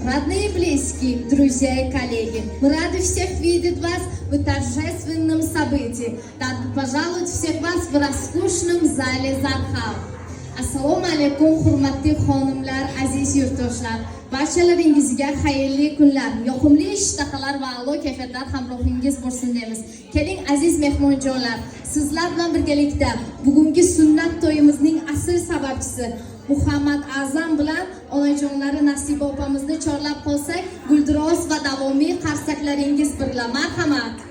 Родные и близкие, друзья и коллеги, мы рады всех видеть вас в торжественном событии. Добро пожаловать всех вас в роскошном зале Zarhal. Assalomu alaykum, hurmatli xonimlar, aziz yurtdoshlar. Barchalaringizga xayrli kunlar, yoqimli ishtahlar va a'lo kayfiyatlar hamrohingiz bo'lsin deymiz. Keling aziz mehmonjonlar, sizlar bilan birgalikda bugungi sunnat to'yimizning asl sababchisi Muhammad Azam bilan onajonlari Nasiba opamizni chorlab qolsak, gulduros va davomiy qarsaklaringiz bilan marhamat.